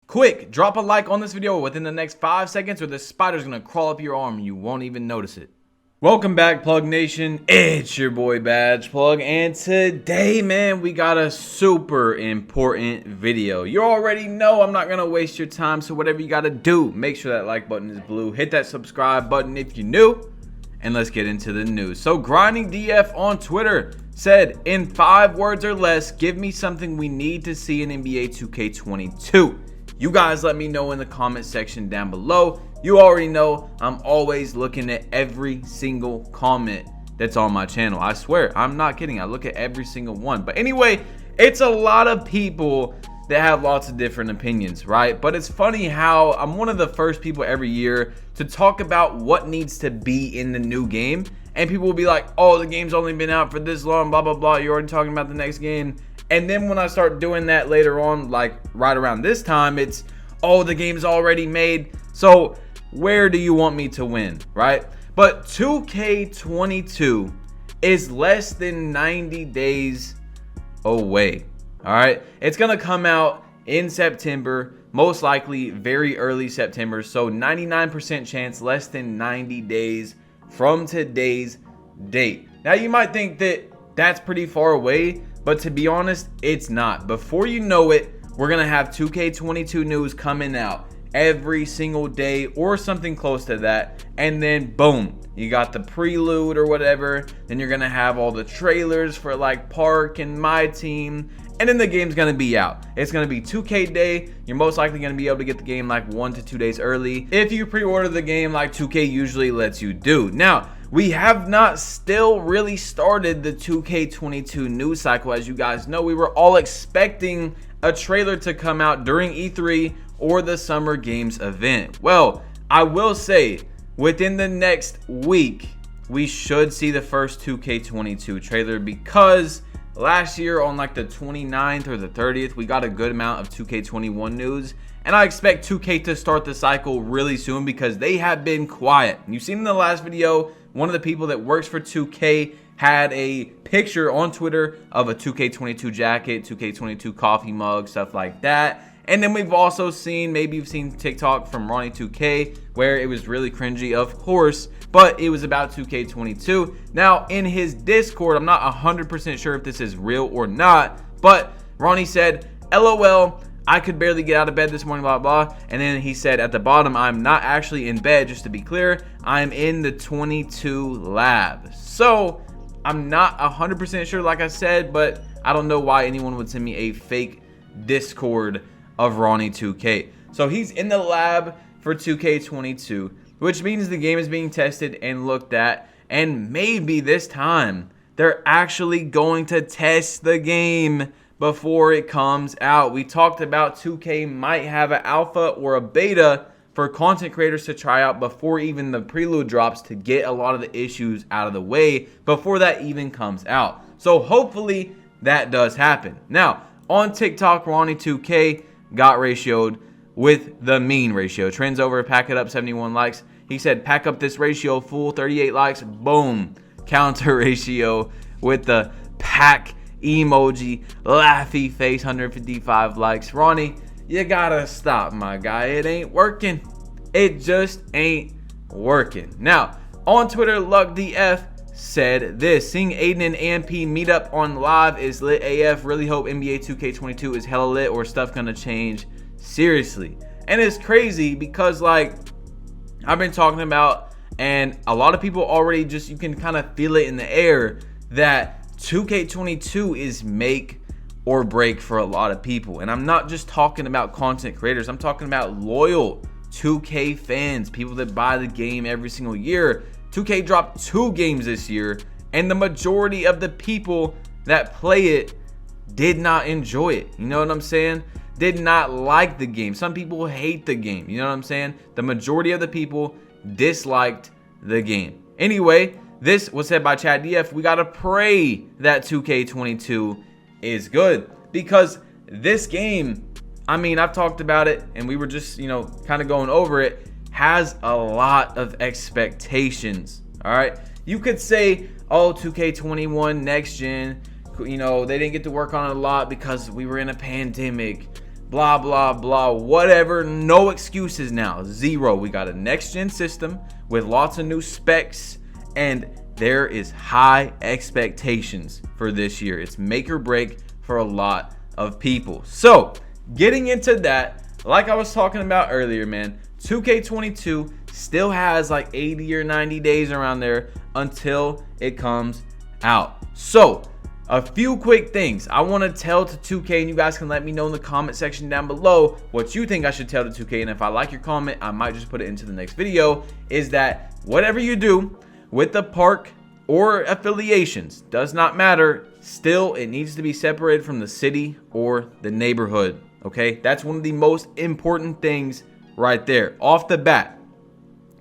Quick, drop a like on this video within the next 5 seconds or the spider's gonna crawl up your arm and you won't even notice it. Welcome back, Plug Nation. It's your boy Badge Plug, and today, man, we got a super important video. You already know I'm not gonna waste your time, so whatever you gotta do, make sure that like button is blue, hit that subscribe button if you're new, and let's get into the news. So Grinding DF on Twitter said, in 5 words or less, give me something we need to see in NBA 2K22. You guys let me know in the comment section down below. You already know I'm always looking at every single comment that's on my channel. I swear, I'm not kidding. I look at every single one. But anyway, it's a lot of people that have lots of different opinions, right? But it's funny how I'm one of the first people every year to talk about what needs to be in the new game. And people will be like, oh, the game's only been out for this long, blah, blah, blah. You're already talking about the next game. And then when I start doing that later on, like right around this time, it's, oh, the game's already made. So where do you want me to win, right? But 2K22 is less than 90 days away, all right? It's going to come out in September, most likely very early September. So 99% chance, less than 90 days from today's date. Now, you might think that that's pretty far away, but to be honest, it's not. Before you know it, we're going to have 2K22 news coming out every single day or something close to that. And then boom, you got the prelude or whatever. Then you're going to have all the trailers for like Park and My Team. And then the game's going to be out. It's going to be 2K Day. You're most likely going to be able to get the game like 1 to 2 days early if you pre-order the game like 2K usually lets you do. Now, we have not still really started the 2K22 news cycle. As you guys know, we were all expecting a trailer to come out during E3 or the Summer Games event. Well, I will say within the next week, we should see the first 2K22 trailer, because last year on like the 29th or the 30th, we got a good amount of 2K21 news. And I expect 2K to start the cycle really soon because they have been quiet. You've seen in the last video, one of the people that works for 2K had a picture on Twitter of a 2K22 jacket, 2K22 coffee mug, stuff like that. And then we've also seen, maybe you've seen TikTok from Ronnie2K where it was really cringy, of course, but it was about 2K22. Now, in his Discord, I'm not 100% sure if this is real or not, but Ronnie said, LOL, I could barely get out of bed this morning, blah, blah. And then he said at the bottom, I'm not actually in bed, just to be clear. I'm in the 22 lab. So I'm not 100% sure, like I said, but I don't know why anyone would send me a fake Discord of Ronnie2K. So he's in the lab for 2K22, which means the game is being tested and looked at. And maybe this time they're actually going to test the game before it comes out. We talked about 2K might have an alpha or a beta for content creators to try out before even the prelude drops, to get a lot of the issues out of the way before that even comes out. So hopefully that does happen. Now, on TikTok, Ronnie2K got ratioed with the mean ratio. Trends over, pack it up, 71 likes. He said, pack up this ratio, fool, 38 likes. Boom. Counter ratio with the pack emoji, laughy face, 155 likes. Ronnie, you gotta stop, my guy. It ain't working. It just ain't working. Now, on Twitter, LuckDF said this: seeing Aiden and AMP meet up on live is lit AF. Really hope NBA 2K22 is hella lit or stuff gonna change. Seriously. And it's crazy because, like, I've been talking about, and a lot of people already just, you can kind of feel it in the air, that 2K22 is make or break for a lot of people. And I'm not just talking about content creators. I'm talking about loyal 2K fans, people that buy the game every single year. 2K dropped 2 games this year, and the majority of the people that play it did not enjoy it. You know what I'm saying? Did not like the game. Some people hate the game. You know what I'm saying? The majority of the people disliked the game. Anyway, this was said by Chad DF. We gotta pray that 2K22 is good, because this game, I mean, I've talked about it and we were just, you know, kind of going over it, has a lot of expectations. All right, you could say, oh, 2K21 next gen, you know, they didn't get to work on it a lot because we were in a pandemic. blah, blah, blah, whatever. No excuses now. Zero. We got a next-gen system with lots of new specs, and there is high expectations for this year. It's make or break for a lot of people. So, getting into that, like I was talking about earlier, man, 2K22 still has like 80 or 90 days around there until it comes out. So, a few quick things I want to tell to 2K, and you guys can let me know in the comment section down below what you think I should tell to 2K, and if I like your comment, I might just put it into the next video, is that whatever you do with the park or affiliations, does not matter, still it needs to be separated from the city or the neighborhood, okay? That's one of the most important things right there. Off the bat,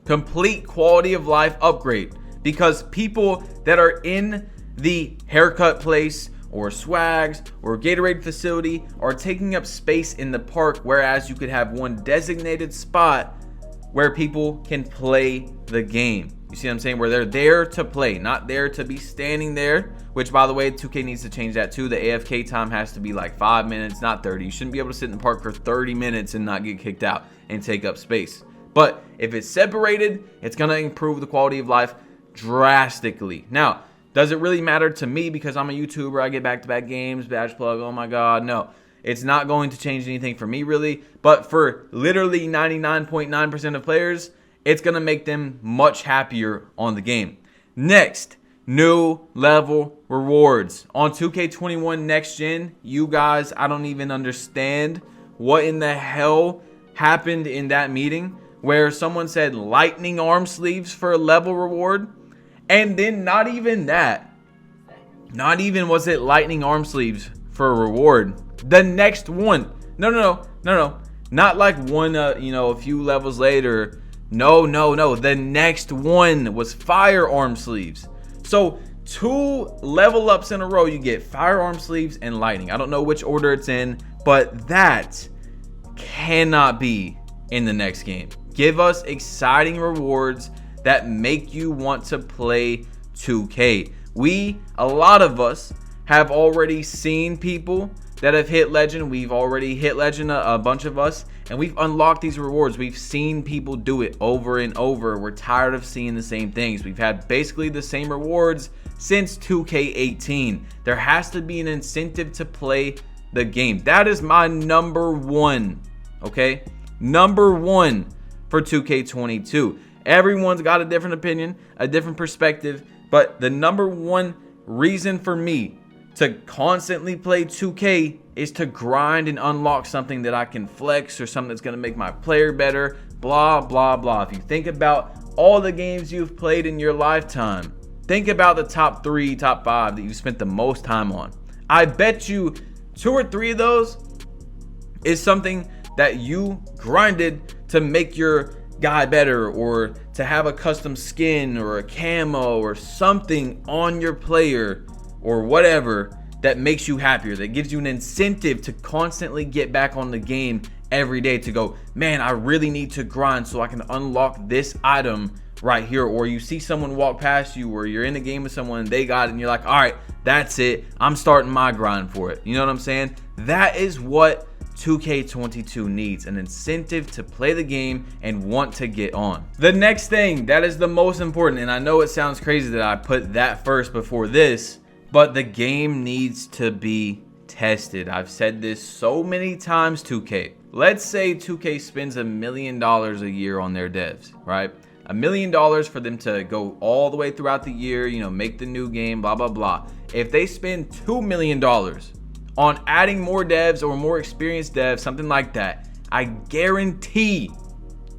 complete quality of life upgrade, because people that are in the haircut place or Swags or Gatorade facility are taking up space in the park, whereas you could have one designated spot where people can play the game. You see what I'm saying? Where they're there to play, not there to be standing there, which, by the way, 2K needs to change that too. The AFK time has to be like 5 minutes, not 30. You shouldn't be able to sit in the park for 30 minutes and not get kicked out and take up space. But if it's separated, it's going to improve the quality of life drastically. Now, does it really matter to me because I'm a YouTuber? I get back-to-back games, badge plug, oh my God, no. It's not going to change anything for me, really. But for literally 99.9% of players, it's going to make them much happier on the game. Next, new level rewards. On 2K21 Next Gen, you guys, I don't even understand what in the hell happened in that meeting where someone said lightning arm sleeves for a level reward. And then not even that. Not even was it lightning arm sleeves for a reward. The next one. No. Not like one, a few levels later. No. The next one was firearm sleeves. So 2 level ups in a row, you get firearm sleeves and lightning. I don't know which order it's in, but that cannot be in the next game. Give us exciting rewards that make you want to play 2K. A lot of us have already seen people that have hit legend. We've already hit legend, a bunch of us, and we've unlocked these rewards. We've seen people do it over and over. We're tired of seeing the same things. We've had basically the same rewards since 2K18. There has to be an incentive to play the game. That is my number one, okay? Number one for 2K22. Everyone's got a different opinion, a different perspective, but the number one reason for me to constantly play 2K is to grind and unlock something that I can flex or something that's going to make my player better, blah, blah, blah. If you think about all the games you've played in your lifetime, think about the top 3, top 5 that you spent the most time on. I bet you 2 or 3 of those is something that you grinded to make your guy better, or to have a custom skin or a camo or something on your player or whatever that makes you happier, that gives you an incentive to constantly get back on the game every day, to go, man, I really need to grind so I can unlock this item right here. Or you see someone walk past you, or you're in a game with someone and they got it and you're like, all right, that's it, I'm starting my grind for it. You know what I'm saying? That is what 2K22 needs, an incentive to play the game and want to get on. The next thing that is the most important, and I know it sounds crazy that I put that first before this, but the game needs to be tested. I've said this so many times, 2K. Let's say 2K spends $1 million a year on their devs, right? $1 million for them to go all the way throughout the year, make the new game, blah, blah, blah. If they spend $2 million on adding more devs or more experienced devs, something like that, I guarantee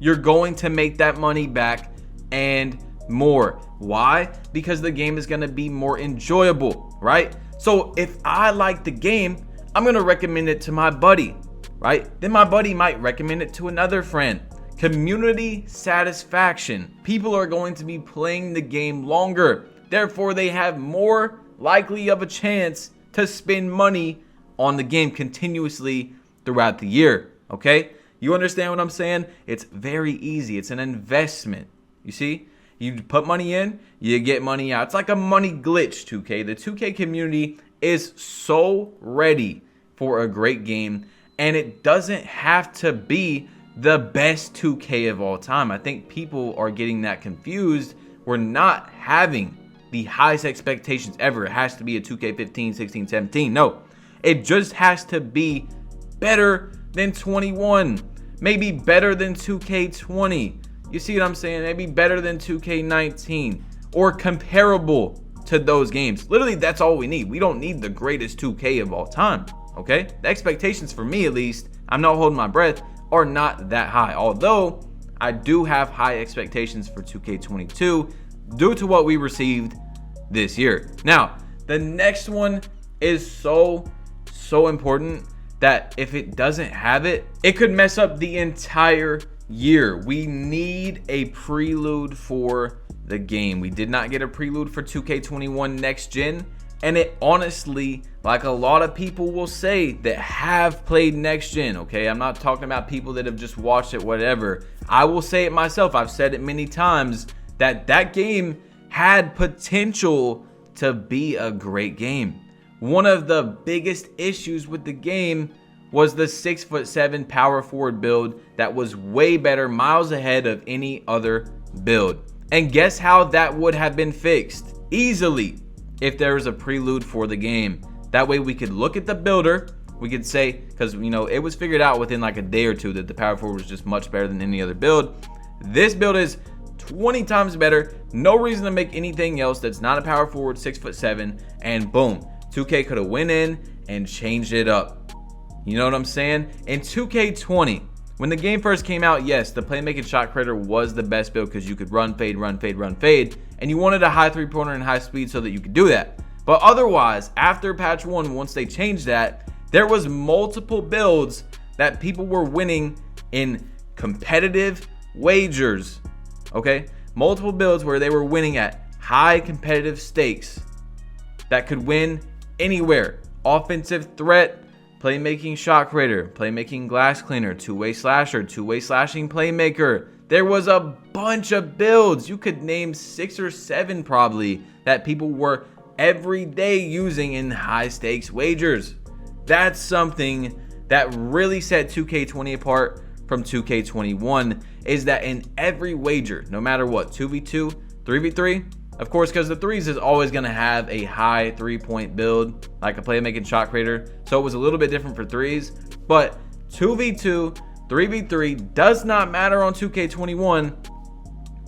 you're going to make that money back and more. Why? Because the game is going to be more enjoyable, right? So if I like the game, I'm going to recommend it to my buddy, right? Then my buddy might recommend it to another friend. Community satisfaction. People are going to be playing the game longer. Therefore, they have more likely of a chance to spend money on the game continuously throughout the year, okay? You understand what I'm saying? It's very easy. It's an investment. You see? You put money in, you get money out. It's like a money glitch, 2K. The 2K community is so ready for a great game, And it doesn't have to be the best 2K of all time. I think people are getting that confused. We're not having the highest expectations ever. It has to be a 2K15, 16, 17. No, it just has to be better than 21. Maybe better than 2K20. You see what I'm saying? Maybe better than 2K19 or comparable to those games. Literally, that's all we need. We don't need the greatest 2K of all time, okay? The expectations for me, at least, I'm not holding my breath, are not that high. Although, I do have high expectations for 2K22 due to what we received this year. Now, the next one is so important that if it doesn't have it, it could mess up the entire year. We need a prelude for the game. We did not get a prelude for 2K21 next gen, and it honestly, like a lot of people will say that have played next gen, okay? I'm not talking about people that have just watched it, whatever. I will say it myself. I've said it many times that that game had potential to be a great game. One of the biggest issues with the game was the 6'7" power forward build that was way better, miles ahead of any other build. And guess how that would have been fixed? Easily, if there was a prelude for the game. That way we could look at the builder, we could say, because you know it was figured out within like a day or two that the power forward was just much better than any other build. This build is 20 times better. No reason to make anything else that's not a power forward 6'7", and boom, 2K could have went in and changed it up. You know what I'm saying? In 2K20, when the game first came out, yes, the playmaking shot creator was the best build because you could run, fade, run, fade, run, fade, and you wanted a high three-pointer and high speed so that you could do that. But otherwise, after patch 1, once they changed that, there was multiple builds that people were winning in competitive wagers, okay? Multiple builds where they were winning at high competitive stakes that could win anywhere. Offensive threat, playmaking shot creator, playmaking glass cleaner, two-way slasher, two-way slashing playmaker. There was a bunch of builds. You could name 6 or 7 probably that people were every day using in high stakes wagers. That's something that really set 2K20 apart from 2K21, is that in every wager, no matter what, 2v2, 3v3, of course, because the threes is always going to have a high 3-point build, like a playmaking shot creator. So it was a little bit different for threes. But 2v2, 3v3 does not matter on 2K21.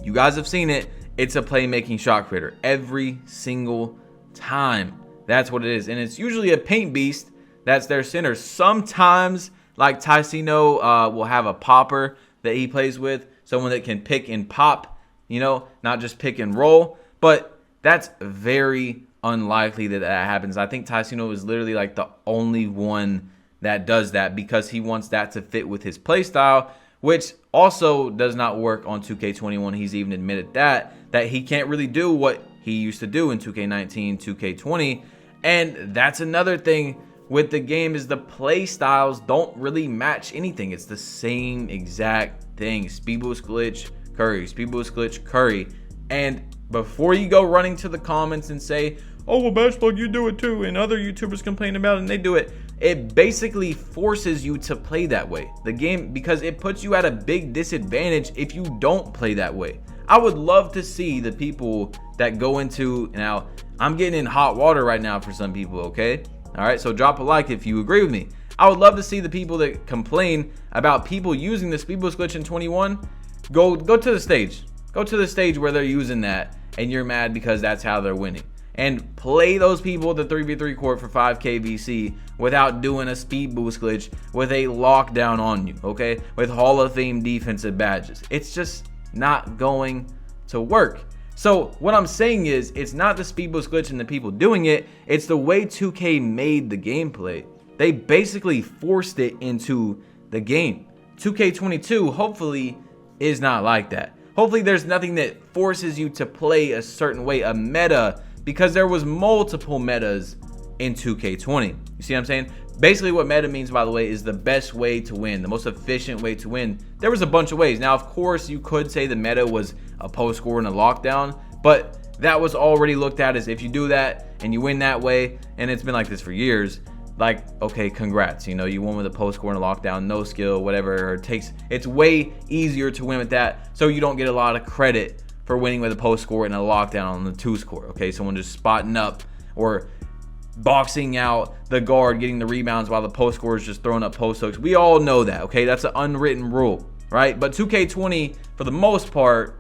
You guys have seen it. It's a playmaking shot creator every single time. That's what it is. And it's usually a paint beast that's their center. Sometimes, like Ticino will have a popper that he plays with, someone that can pick and pop, you know, not just pick and roll. But that's very unlikely that that happens. I think Ticino is literally like the only one that does that because he wants that to fit with his playstyle, which also does not work on 2K21. He's even admitted that he can't really do what he used to do in 2K19, 2K20. And that's another thing with the game, is the play styles don't really match anything. It's the same exact thing. Speed boost glitch, Curry, speed boost glitch, Curry. And before you go running to the comments and say, oh, well, Badgeplug, you do it too, and other YouTubers complain about it and they do it, it basically forces you to play that way. The game, because it puts you at a big disadvantage if you don't play that way. I would love to see the people that go into, now, I'm getting in hot water right now for some people, okay? All right, so drop a like if you agree with me. I would love to see the people that complain about people using the speed boost glitch in 21 go to the stage. Go to the stage where they're using that and you're mad because that's how they're winning. And play those people at the 3v3 court for 5k VC without doing a speed boost glitch with a lockdown on you, okay? With Hall of Fame defensive badges. It's just not going to work. So what I'm saying is, it's not the speed boost glitch and the people doing it, it's the way 2K made the gameplay. They basically forced it into the game. 2K22 hopefully is not like that. Hopefully there's nothing that forces you to play a certain way, a meta, because there was multiple metas in 2K20. You see what I'm saying? Basically what meta means, by the way, is the best way to win, the most efficient way to win. There was a bunch of ways. Now, of course, you could say the meta was a post score and a lockdown, but that was already looked at as if you do that and you win that way, and it's been like this for years, like, okay, congrats, you know, you won with a post score in a lockdown, no skill, whatever. It's way easier to win with that, so you don't get a lot of credit for winning with a post score in a lockdown on the 2 score. Okay, someone just spotting up or boxing out the guard, getting the rebounds while the post scorer is just throwing up post hooks. We all know that. Okay, that's an unwritten rule, right? But 2K20 for the most part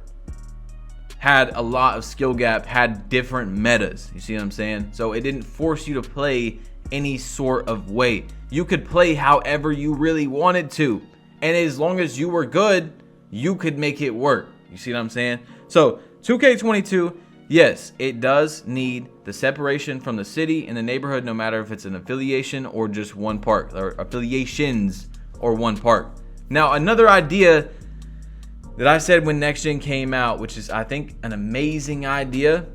had a lot of skill gap, had different metas. You see what I'm saying? So it didn't force you to play any sort of way. You could play however you really wanted to, and as long as you were good, you could make it work. You see what I'm saying? So 2K22, yes, it does need the separation from the city and the neighborhood, no matter if it's an affiliation or just one park, or affiliations or one park. Now, another idea that I said when Next Gen came out, which is I think an amazing idea,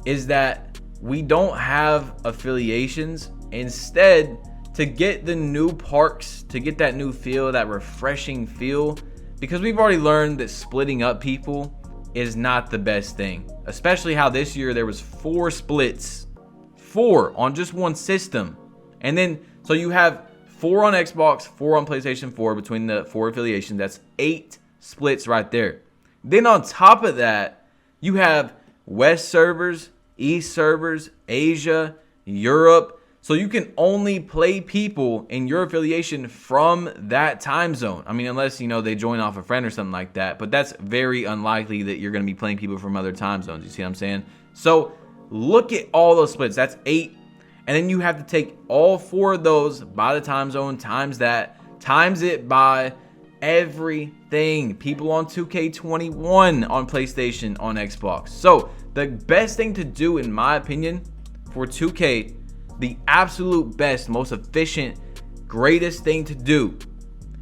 is that we don't have affiliations. Instead, to get the new parks, to get that new feel, that refreshing feel, because we've already learned that splitting up people is not the best thing, especially how this year there was 4 splits, 4 on just one system. And then so you have 4 on Xbox, 4 on PlayStation 4 between the 4 affiliations. That's 8 splits right there. Then on top of that, you have West servers, East servers, Asia, Europe. So you can only play people in your affiliation from that time zone. I mean, unless, you know, they join off a friend or something like that. But that's very unlikely that you're going to be playing people from other time zones. You see what I'm saying? So look at all those splits. That's 8. And then you have to take all 4 of those by the time zone, times it by everything. People on 2K21, on PlayStation, on Xbox. So the best thing to do, in my opinion, for 2K, the absolute best, most efficient, greatest thing to do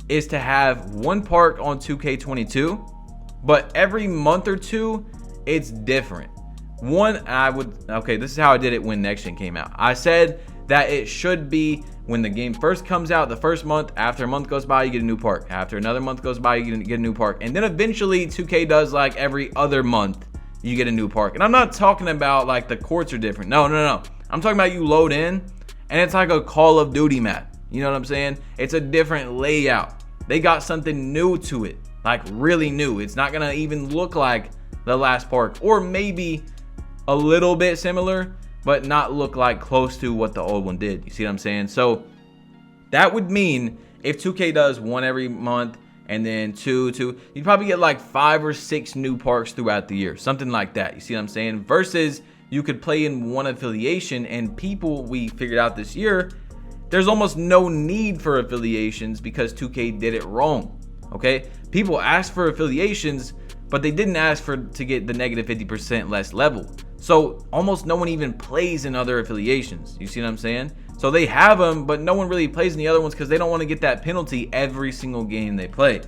is to have one park on 2K22, but every month or 2, it's different. This is how I did it when Next Gen came out. I said that it should be when the game first comes out, the first month. After a month goes by, you get a new park. After another month goes by, you get a new park. And then eventually 2K does like every other month, you get a new park. And I'm not talking about like the courts are different. No. I'm talking about you load in and it's like a Call of Duty map. You know what I'm saying? It's a different layout. They got something new to it, like really new. It's not gonna even look like the last park, or maybe a little bit similar, but not look like close to what the old one did. You see what I'm saying? So that would mean if 2K does 1 every month and then 2, you'd probably get like 5 or 6 new parks throughout the year, something like that. You see what I'm saying? Versus you could play in one affiliation, and people, we figured out this year, there's almost no need for affiliations because 2K did it wrong. Okay, people asked for affiliations, but they didn't ask to get the negative 50% less level. So almost no one even plays in other affiliations. You see what I'm saying? So they have them, but no one really plays in the other ones because they don't want to get that penalty every single game they play.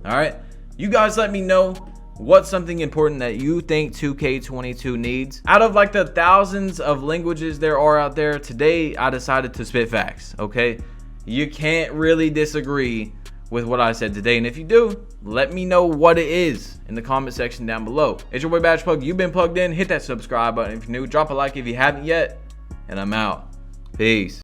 All right, you guys let me know what's something important that you think 2K22 needs. Out of like the thousands of languages there are out there, today I decided to spit facts, okay? You can't really disagree with what I said today. And if you do, let me know what it is in the comment section down below. It's your boy Badge Plug. You've been plugged in. Hit that subscribe button if you're new. Drop a like if you haven't yet. And I'm out. Peace.